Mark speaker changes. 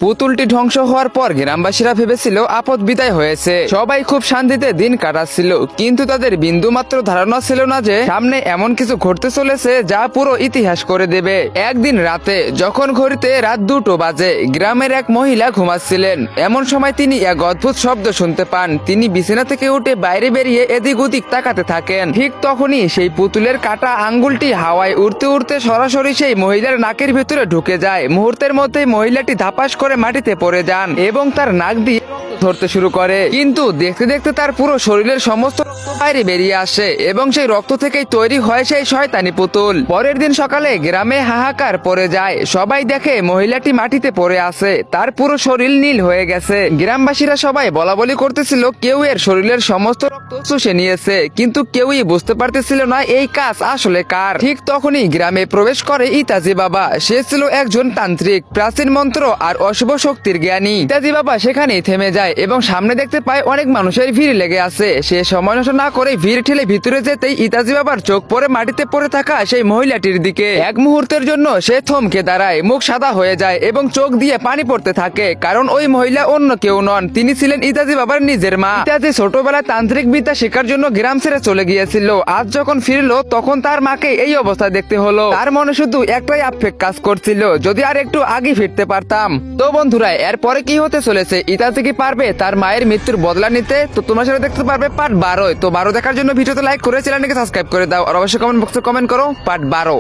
Speaker 1: পুতুলটি ধ্বংস হওয়ার পর গ্রামবাসীরা ভেবেছিল আপদ বিদায় হয়েছে, সবাই খুব শান্তিতে দিন কাটাচ্ছিল। কিন্তু তাদের বিন্দুমাত্র ধারণা ছিল না যে সামনে এমন কিছু ঘটতে চলেছে যা পুরো ইতিহাস করে দেবে। একদিন রাতে যখন ঘড়িতে রাত 2টো বাজে, গ্রামের এক মহিলা ঘুমাচ্ছিলেন। এমন সময় তিনি এক অদ্ভুত শব্দ শুনতে পান। তিনি বিছানা থেকে উঠে বাইরে বেরিয়ে এদিক ওদিক তাকাতে থাকেন। ঠিক তখনই সেই পুতুলের কাটা আঙ্গুলটি হাওয়ায় উড়তে উড়তে সরাসরি সেই মহিলার নাকের ভিতরে ঢুকে যায়। মুহূর্তের মধ্যেই মহিলাটি ধাপাস করে মাটিতে পড়ে যান এবং তার নাক দিয়ে ধরতে শুরু করে। কিন্তু দেখতে দেখতে তার পুরো শরীরের সমস্ত রক্ত বাইরে বেরিয়ে আসে এবং সেই রক্ত থেকেই তৈরি হয় সেই শয়তানি পুতুল। পরের দিন সকালে গ্রামে হাহাকার পড়ে যায়। সবাই দেখে মহিলাটি মাটিতে পড়ে আছে, তার পুরো শরীর নীল হয়ে গেছে। গ্রামবাসীরা সবাই বলাবলি করতেছিল কেউ এর শরীরের সমস্ত রক্ত চুষে নিয়েছে, কিন্তু কেউই বুঝতে পারতেছিল না এই কাজ আসলে কার। ঠিক তখনই গ্রামে প্রবেশ করে ইতাজি বাবা। সে ছিল একজন তান্ত্রিক, প্রাচীন মন্ত্র আর অশুভ শক্তির জ্ঞানী। ইতাজি বাবা সেখানেই থেমে যায় এবং সামনে দেখতে পায় অনেক মানুষের ভিড় লেগে আছে। সে সময় নষ্ট না করে ভিড় ঠেলে ভিতরে যেতেই ইতাজি বাবার চোখ পড়ে মাটিতে পড়ে থাকা সেই মহিলাটির দিকে। এক মুহূর্তের জন্য সে থমকে দাঁড়ায়, মুখ সাদা হয়ে যায় এবং চোখ দিয়ে পানি পড়তে থাকে, কারণ ওই মহিলা অন্য কেউ নন, তিনি ছিলেন ইতাজি বাবার নিজের মা। ইতাজি ছোটবেলায় তান্ত্রিক বিদ্যা শেখার জন্য গ্রাম ছেড়ে চলে গিয়েছিল। আজ যখন ফিরলো তখন তার মাকে এই অবস্থা দেখতে হলো। তার মনে শুধু একটাই আক্ষেপ কাজ করছিল, যদি আর একটু আগে ফিরতে পারতাম। তো বন্ধুরা, এরপরে কি হতে চলেছে? ইতাজি কি পারবে তার মায়ের মৃত্যুর বদলা নিতে? তো তোমরা সেটা দেখতে পারবে পার্ট 12। তো 12 দেখার জন্য ভিডিওতে লাইক করে চ্যানেলটিকে সাবস্ক্রাইব করে দাও আর অবশ্যই কমেন্ট বক্সে কমেন্ট করো পার্ট 12।